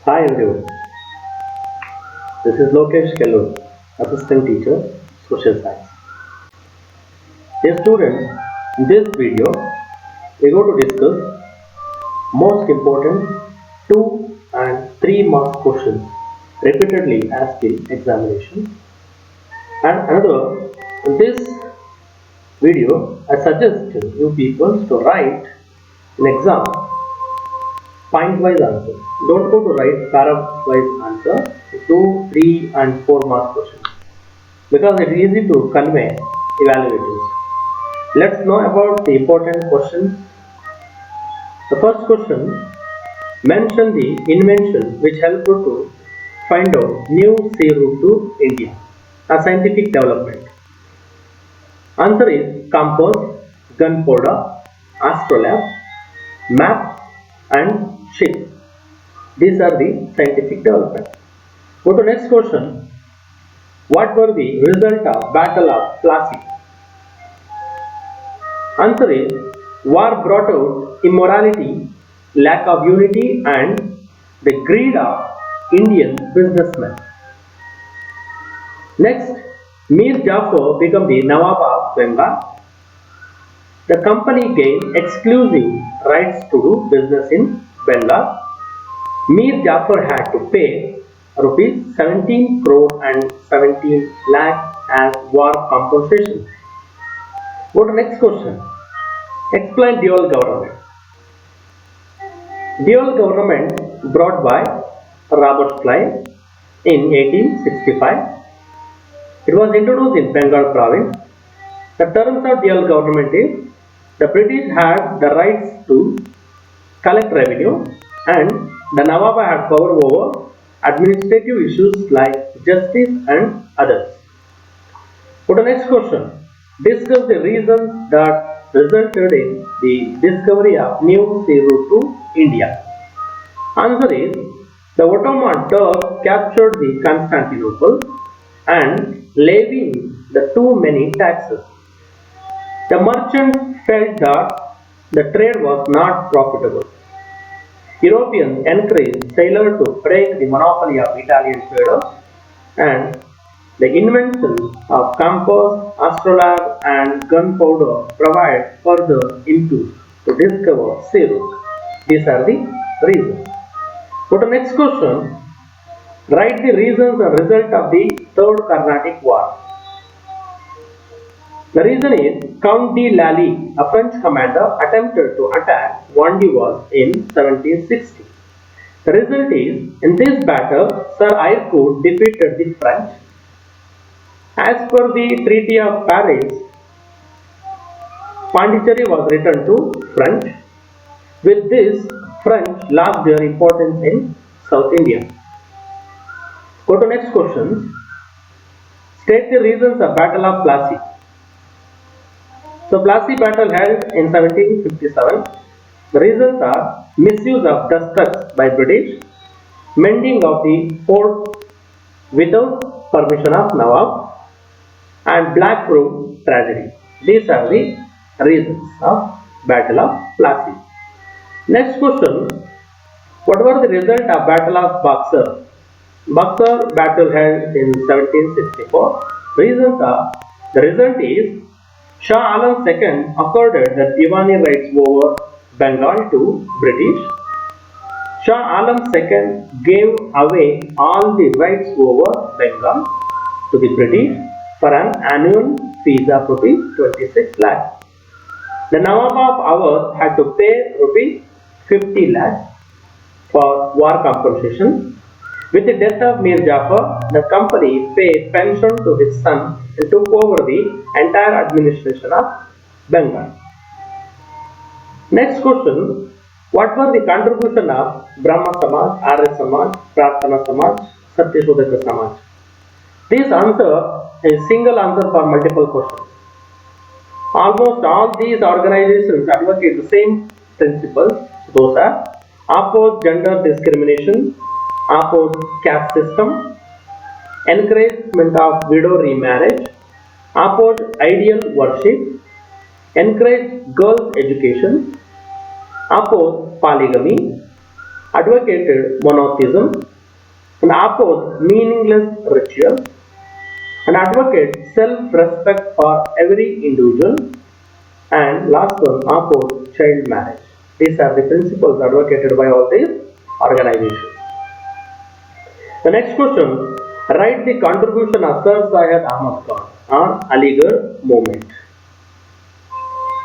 Hi everyone, this is Lokesh Kellur, Assistant Teacher, Social Science. Dear students, in this video, we are going to discuss most important 2 and 3 mark questions repeatedly asked in examination. And another, in this video, I suggest you people to write an exam point-wise answer. Don't go to write para-wise answer, 2, 3 and 4 mark questions, because it is easy to convey evaluators. Let's know about the important questions. The first question, mention the invention which helped to find out new sea route to India, a scientific development. Answer is compass, gunpowder, astrolabe, map and ship. These are the scientific developments. Go to next question. What were the result of Battle of Plassey? Answer is war brought out immorality, lack of unity and the greed of Indian businessmen. Next, Mir Jafar became the Nawab of Bengal. The company gained exclusive rights to do business in Bengal. Mir Jafar had to pay rupees 17 crore and 17 lakh as war compensation. Go to next question. Explain dual government. Dual government brought by Robert Clive in 1865. It was introduced in Bengal province. The terms of dual government is the British had the rights to collect revenue and the Nawab had power over administrative issues like justice and others. Go to next question. Discuss the reasons that resulted in the discovery of new sea route to India. Answer is the Ottoman Turks captured the Constantinople and levying the too many taxes. The merchants felt that the trade was not profitable. Europeans encouraged sailors to break the monopoly of Italian traders, and the invention of compass, astrolabe and gunpowder provide further impulse to discover sea route. These are the reasons. Go to next question. Write the reasons and result of the Third Carnatic War. The reason is Count de Lally, a French commander, attempted to attack Vandivas in 1760. The result is, in this battle, Sir Eyrecourt defeated the French. As per the Treaty of Paris, Pondicherry was returned to French. With this, French lost their importance in South India. Go to next question. State the reasons of Battle of Plassey. So Plassey battle held in 1757. The reasons are misuse of dusters by British, mending of the fort without permission of Nawab, and Black Room tragedy. These are the reasons of Battle of Plassey. Next question. What were the result of Battle of Buxar? Buxar battle held in 1764. Reasons are the result is Shah Alam II accorded the Diwani rights over Bengal to British. Shah Alam II gave away all the rights over Bengal to the British for an annual fees of rupees 26 lakhs. The Nawab of Awadh had to pay rupees 50 lakhs for war compensation. With the death of Mir Jafar, the company paid pension to his son and took over the entire administration of Bengal. Next question. What was the contribution of Brahma Samaj, Arya Samaj, Prarthana Samaj, Satyashodhaka Samaj? This answer is single answer for multiple questions. Almost all these organizations advocate the same principles. Those are oppose gender discrimination, oppose caste system, encouragement of widow remarriage, oppose ideal worship, encourage girls' education, oppose polygamy, advocated monotheism, and opposed meaningless rituals, and advocated self-respect for every individual, and last one, opposed child marriage. These are the principles advocated by all these organizations. The next question, write the contribution of Sir Syed Ahmad Khan on Aligarh movement.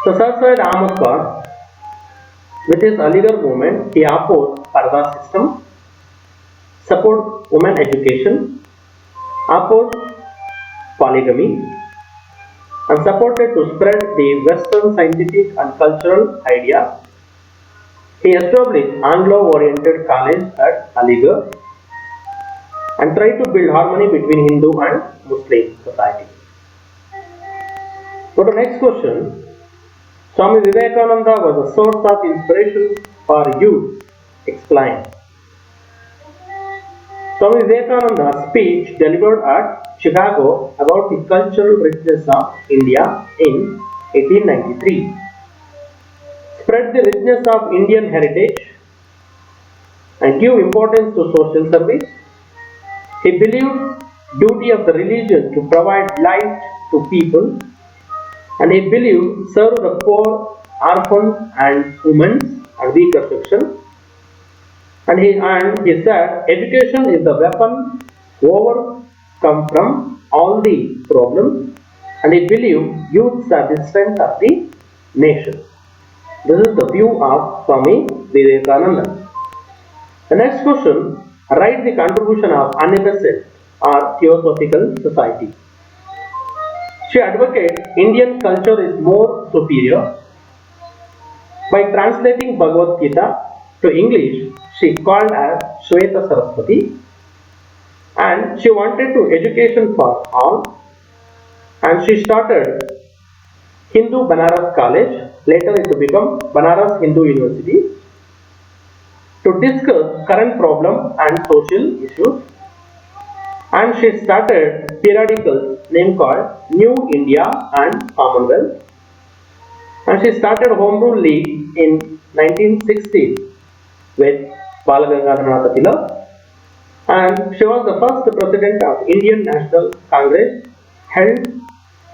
So Sir Syed Ahmad Khan, with his Aligarh movement, he opposed Parda system, support women education, opposed polygamy, and supported to spread the Western scientific and cultural ideas. He established Anglo-oriented college at Aligarh and tried to build harmony between Hindu and Muslim society. Go to next question. Swami Vivekananda was a source of inspiration for youth. Explain. Swami Vivekananda's speech delivered at Chicago about the cultural richness of India in 1893 spread the richness of Indian heritage and give importance to social service. He believed duty of the religion to provide light to people, and he believed serve the poor, orphans and women and weaker section. And he said education is the weapon to overcome from all the problems, and he believed youths are the strength of the nation. This is the view of Swami Vivekananda. The next question, write the contribution of Annie Besant or Theosophical Society. She advocates Indian culture is more superior. By translating Bhagavad Gita to English, she called as Shweta Saraswati, and she wanted to education for all, and she started Hindu Banaras College, later it became Banaras Hindu University, to discuss current problem and social issues. And she started periodicals named called New India and Commonwealth. And she started Home Rule League in 1960 with Balagangadhar Tilak. And she was the first president of Indian National Congress held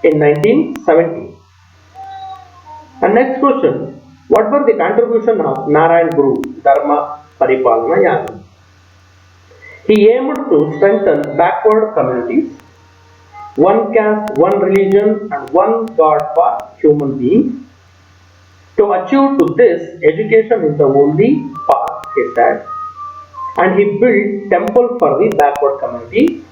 in 1970. And next question, what were the contribution of Narayan Guru, Dharma Paripalana Yagam? He aimed to strengthen backward communities, one caste, one religion and one God for human beings. To achieve to this, education is the only path, he said. And he built temple for the backward community.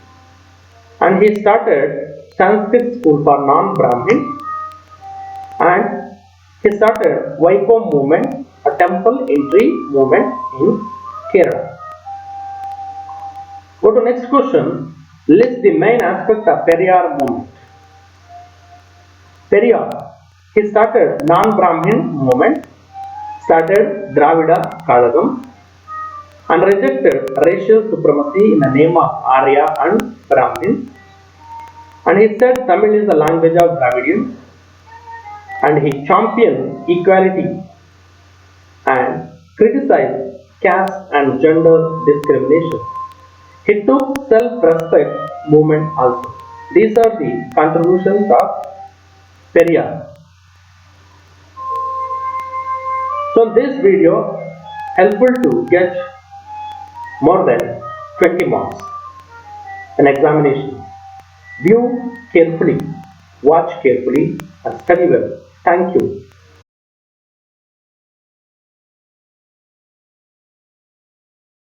And he started Sanskrit school for non-Brahmin. And he started Vaikom movement, a temple entry movement in Kerala. Go to next question. List the main aspect of Periyar movement. Periyar, he started non-Brahmin movement, started Dravida Kalagam, and rejected racial supremacy in the name of Arya and Brahmin. And he said Tamil is the language of Dravidians, and he championed equality and criticized caste and gender discrimination. He took self-respect movement also. These are the contributions of Periyar. So this video helpful to get more than 20 marks in examination. View carefully, watch carefully and study well. Thank you.